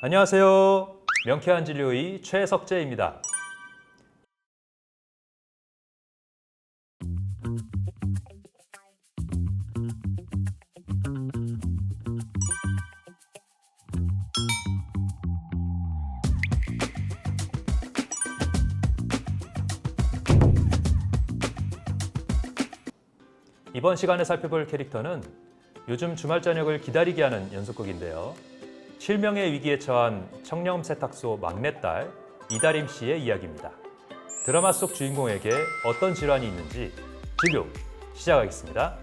안녕하세요. 명쾌한 진료의 최석재입니다. 이번 시간에 살펴볼 캐릭터는 요즘 주말 저녁을 기다리게 하는 연속극인데요. 실명의 위기에 처한 청렴 세탁소 막내딸 이다림 씨의 이야기입니다. 드라마 속 주인공에게 어떤 질환이 있는지 진료 시작하겠습니다.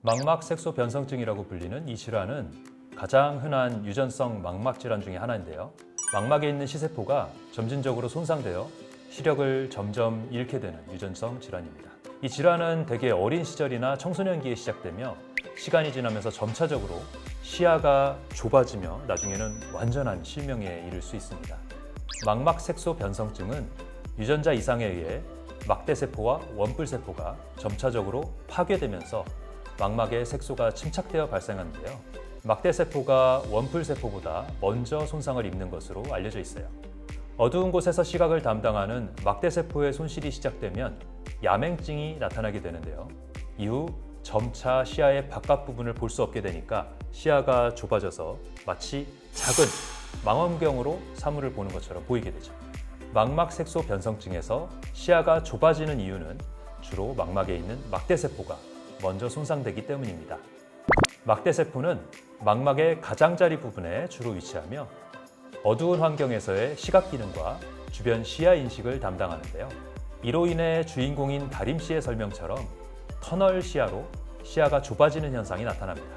망막 색소 변성증이라고 불리는 이 질환은 가장 흔한 유전성 망막 질환 중에 하나인데요. 망막에 있는 시세포가 점진적으로 손상되어 시력을 점점 잃게 되는 유전성 질환입니다. 이 질환은 대개 어린 시절이나 청소년기에 시작되며 시간이 지나면서 점차적으로 시야가 좁아지며 나중에는 완전한 실명에 이를 수 있습니다. 망막 색소 변성증은 유전자 이상에 의해 막대세포와 원뿔세포가 점차적으로 파괴되면서 망막의 색소가 침착되어 발생하는데요. 막대세포가 원뿔세포보다 먼저 손상을 입는 것으로 알려져 있어요. 어두운 곳에서 시각을 담당하는 막대세포의 손실이 시작되면 야맹증이 나타나게 되는데요. 이후 점차 시야의 바깥 부분을 볼 수 없게 되니까 시야가 좁아져서 마치 작은 망원경으로 사물을 보는 것처럼 보이게 되죠. 망막 색소 변성증에서 시야가 좁아지는 이유는 주로 망막에 있는 막대세포가 먼저 손상되기 때문입니다. 막대세포는 망막의 가장자리 부분에 주로 위치하며 어두운 환경에서의 시각 기능과 주변 시야 인식을 담당하는데요. 이로 인해 주인공인 다림 씨의 설명처럼 터널 시야로 시야가 좁아지는 현상이 나타납니다.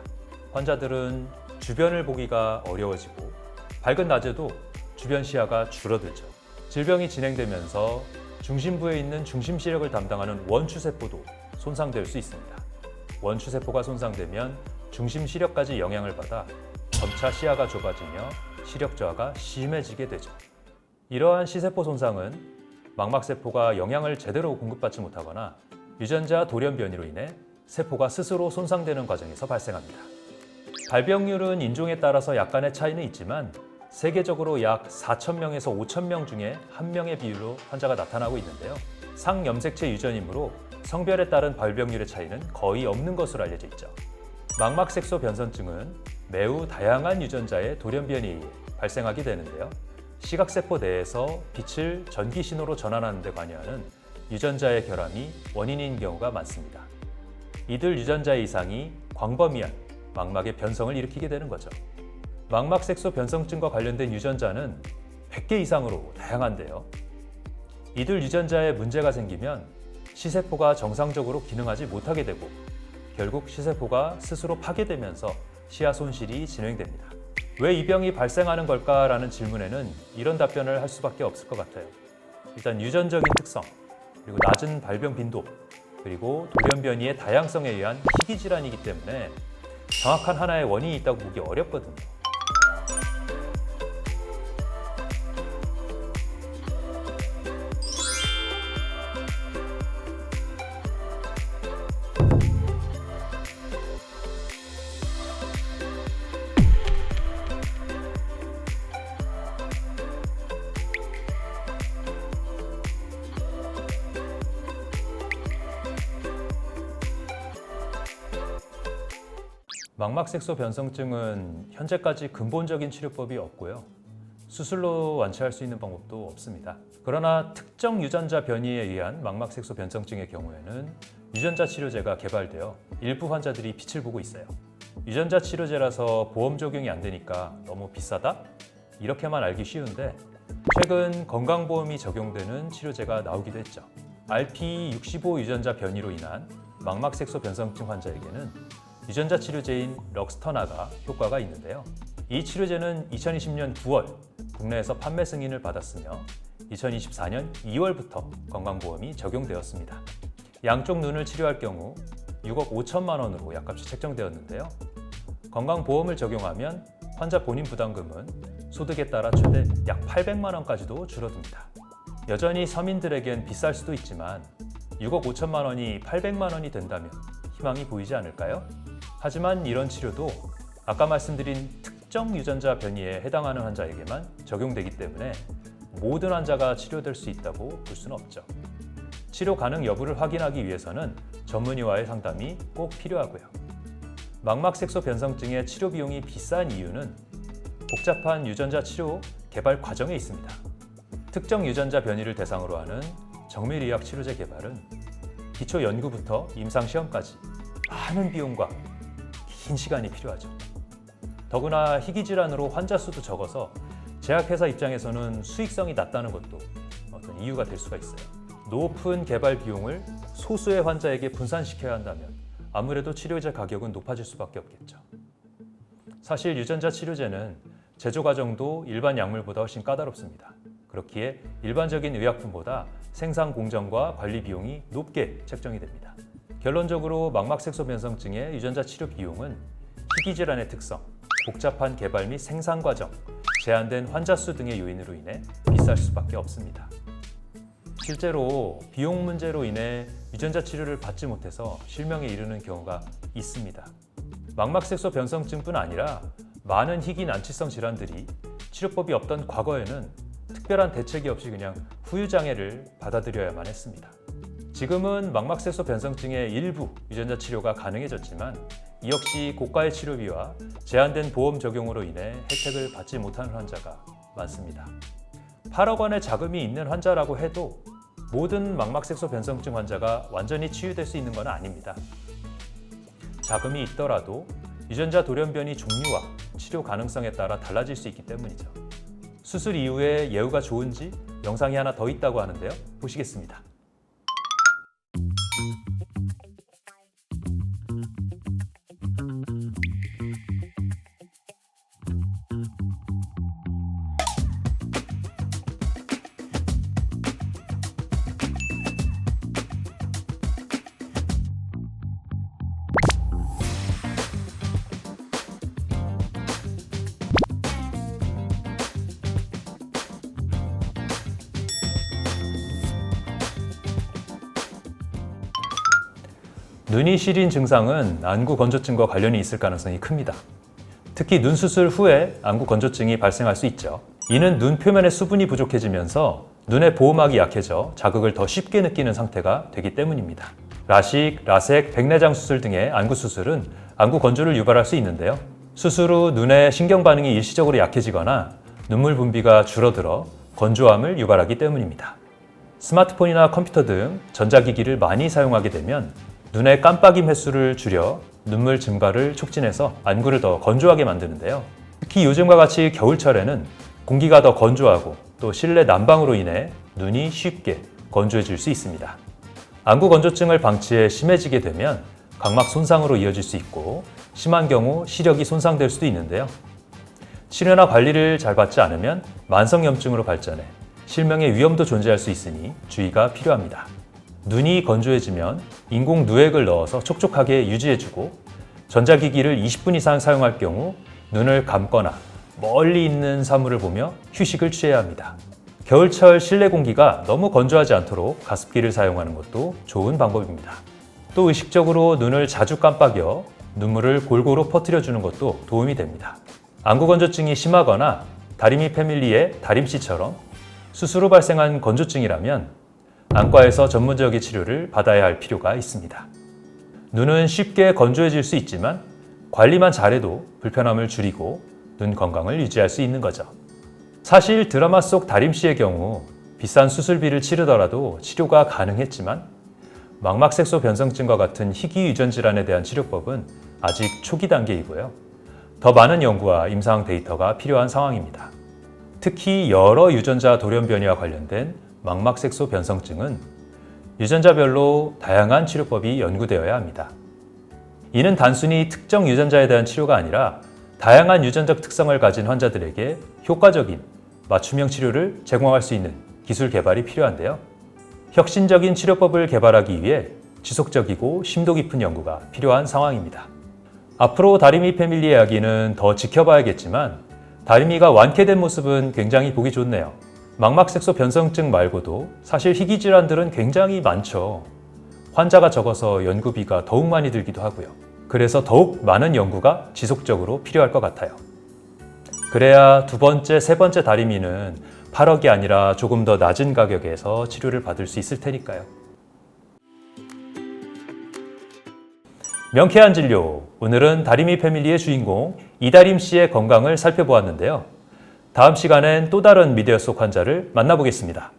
환자들은 주변을 보기가 어려워지고 밝은 낮에도 주변 시야가 줄어들죠. 질병이 진행되면서 중심부에 있는 중심 시력을 담당하는 원추세포도 손상될 수 있습니다. 원추세포가 손상되면 중심 시력까지 영향을 받아 점차 시야가 좁아지며 시력 저하가 심해지게 되죠. 이러한 시세포 손상은 망막세포가 영양을 제대로 공급받지 못하거나 유전자 돌연 변이로 인해 세포가 스스로 손상되는 과정에서 발생합니다. 발병률은 인종에 따라서 약간의 차이는 있지만 세계적으로 약 4,000명에서 5,000명 중에 1명의 비율로 환자가 나타나고 있는데요. 상염색체 유전이므로 성별에 따른 발병률의 차이는 거의 없는 것으로 알려져 있죠. 망막색소 변성증은 매우 다양한 유전자의 돌연변이에 의해 발생하게 되는데요. 시각세포 내에서 빛을 전기 신호로 전환하는 데 관여하는 유전자의 결함이 원인인 경우가 많습니다. 이들 유전자의 이상이 광범위한 망막의 변성을 일으키게 되는 거죠. 망막색소 변성증과 관련된 유전자는 100개 이상으로 다양한데요. 이들 유전자에 문제가 생기면 시세포가 정상적으로 기능하지 못하게 되고 결국 시세포가 스스로 파괴되면서 시야 손실이 진행됩니다. 왜 이 병이 발생하는 걸까라는 질문에는 이런 답변을 할 수밖에 없을 것 같아요. 일단 유전적인 특성, 그리고 낮은 발병 빈도, 그리고 돌연변이의 다양성에 의한 희귀질환이기 때문에 정확한 하나의 원인이 있다고 보기 어렵거든요. 망막색소 변성증은 현재까지 근본적인 치료법이 없고요. 수술로 완치할 수 있는 방법도 없습니다. 그러나 특정 유전자 변이에 의한 망막색소 변성증의 경우에는 유전자 치료제가 개발되어 일부 환자들이 빛을 보고 있어요. 유전자 치료제라서 보험 적용이 안 되니까 너무 비싸다? 이렇게만 알기 쉬운데 최근 건강보험이 적용되는 치료제가 나오기도 했죠. RPE65 유전자 변이로 인한 망막색소 변성증 환자에게는 유전자 치료제인 럭스터나가 효과가 있는데요. 이 치료제는 2020년 9월 국내에서 판매 승인을 받았으며 2024년 2월부터 건강보험이 적용되었습니다. 양쪽 눈을 치료할 경우 6억 5천만 원으로 약값이 책정되었는데요. 건강보험을 적용하면 환자 본인 부담금은 소득에 따라 최대 약 800만 원까지도 줄어듭니다. 여전히 서민들에겐 비쌀 수도 있지만 6억 5천만 원이 800만 원이 된다면 희망이 보이지 않을까요? 하지만 이런 치료도 아까 말씀드린 특정 유전자 변이에 해당하는 환자에게만 적용되기 때문에 모든 환자가 치료될 수 있다고 볼 수는 없죠. 치료 가능 여부를 확인하기 위해서는 전문의와의 상담이 꼭 필요하고요. 망막색소 변성증의 치료 비용이 비싼 이유는 복잡한 유전자 치료 개발 과정에 있습니다. 특정 유전자 변이를 대상으로 하는 정밀의학 치료제 개발은 기초 연구부터 임상 시험까지 많은 비용과 긴 시간이 필요하죠. 더구나 희귀 질환으로 환자 수도 적어서 제약회사 입장에서는 수익성이 낮다는 것도 어떤 이유가 될 수가 있어요. 높은 개발 비용을 소수의 환자에게 분산시켜야 한다면 아무래도 치료제 가격은 높아질 수밖에 없겠죠. 사실 유전자 치료제는 제조 과정도 일반 약물보다 훨씬 까다롭습니다. 그렇기에 일반적인 의약품보다 생산 공정과 관리 비용이 높게 책정이 됩니다. 결론적으로 망막색소 변성증의 유전자 치료 비용은 희귀 질환의 특성, 복잡한 개발 및 생산 과정, 제한된 환자 수 등의 요인으로 인해 비쌀 수밖에 없습니다. 실제로 비용 문제로 인해 유전자 치료를 받지 못해서 실명에 이르는 경우가 있습니다. 망막색소 변성증뿐 아니라 많은 희귀 난치성 질환들이 치료법이 없던 과거에는 특별한 대책이 없이 그냥 후유장애를 받아들여야만 했습니다. 지금은 망막색소 변성증의 일부 유전자 치료가 가능해졌지만 이 역시 고가의 치료비와 제한된 보험 적용으로 인해 혜택을 받지 못하는 환자가 많습니다. 8억 원의 자금이 있는 환자라고 해도 모든 망막색소 변성증 환자가 완전히 치유될 수 있는 건 아닙니다. 자금이 있더라도 유전자 돌연변이 종류와 치료 가능성에 따라 달라질 수 있기 때문이죠. 수술 이후에 예후가 좋은지 영상이 하나 더 있다고 하는데요. 보시겠습니다. 눈이 시린 증상은 안구 건조증과 관련이 있을 가능성이 큽니다. 특히 눈 수술 후에 안구 건조증이 발생할 수 있죠. 이는 눈 표면의 수분이 부족해지면서 눈의 보호막이 약해져 자극을 더 쉽게 느끼는 상태가 되기 때문입니다. 라식, 라섹, 백내장 수술 등의 안구 수술은 안구 건조를 유발할 수 있는데요. 수술 후 눈의 신경 반응이 일시적으로 약해지거나 눈물 분비가 줄어들어 건조함을 유발하기 때문입니다. 스마트폰이나 컴퓨터 등 전자기기를 많이 사용하게 되면 눈의 깜빡임 횟수를 줄여 눈물 증발을 촉진해서 안구를 더 건조하게 만드는데요. 특히 요즘과 같이 겨울철에는 공기가 더 건조하고 또 실내 난방으로 인해 눈이 쉽게 건조해질 수 있습니다. 안구 건조증을 방치해 심해지게 되면 각막 손상으로 이어질 수 있고 심한 경우 시력이 손상될 수도 있는데요. 치료나 관리를 잘 받지 않으면 만성염증으로 발전해 실명의 위험도 존재할 수 있으니 주의가 필요합니다. 눈이 건조해지면 인공 누액을 넣어서 촉촉하게 유지해주고 전자기기를 20분 이상 사용할 경우 눈을 감거나 멀리 있는 사물을 보며 휴식을 취해야 합니다. 겨울철 실내 공기가 너무 건조하지 않도록 가습기를 사용하는 것도 좋은 방법입니다. 또 의식적으로 눈을 자주 깜빡여 눈물을 골고루 퍼뜨려주는 것도 도움이 됩니다. 안구 건조증이 심하거나 다리미 패밀리의 다림씨처럼 수술 후 발생한 건조증이라면 안과에서 전문적인 치료를 받아야 할 필요가 있습니다. 눈은 쉽게 건조해질 수 있지만 관리만 잘해도 불편함을 줄이고 눈 건강을 유지할 수 있는 거죠. 사실 드라마 속 다림씨의 경우 비싼 수술비를 치르더라도 치료가 가능했지만 망막색소 변성증과 같은 희귀 유전 질환에 대한 치료법은 아직 초기 단계이고요. 더 많은 연구와 임상 데이터가 필요한 상황입니다. 특히 여러 유전자 돌연변이와 관련된 망막색소 변성증은 유전자별로 다양한 치료법이 연구되어야 합니다. 이는 단순히 특정 유전자에 대한 치료가 아니라 다양한 유전적 특성을 가진 환자들에게 효과적인 맞춤형 치료를 제공할 수 있는 기술 개발이 필요한데요. 혁신적인 치료법을 개발하기 위해 지속적이고 심도 깊은 연구가 필요한 상황입니다. 앞으로 다리미 패밀리의 아기는 더 지켜봐야겠지만 다리미가 완쾌된 모습은 굉장히 보기 좋네요. 망막색소 변성증 말고도 사실 희귀 질환들은 굉장히 많죠. 환자가 적어서 연구비가 더욱 많이 들기도 하고요. 그래서 더욱 많은 연구가 지속적으로 필요할 것 같아요. 그래야 두 번째, 세 번째 다리미는 8억이 아니라 조금 더 낮은 가격에서 치료를 받을 수 있을 테니까요. 명쾌한 진료. 오늘은 다리미 패밀리의 주인공 이다림 씨의 건강을 살펴보았는데요. 다음 시간엔 또 다른 미디어 속 환자를 만나보겠습니다.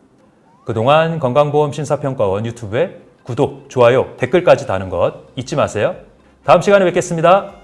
그동안 건강보험심사평가원 유튜브에 구독, 좋아요, 댓글까지 다는 것 잊지 마세요. 다음 시간에 뵙겠습니다.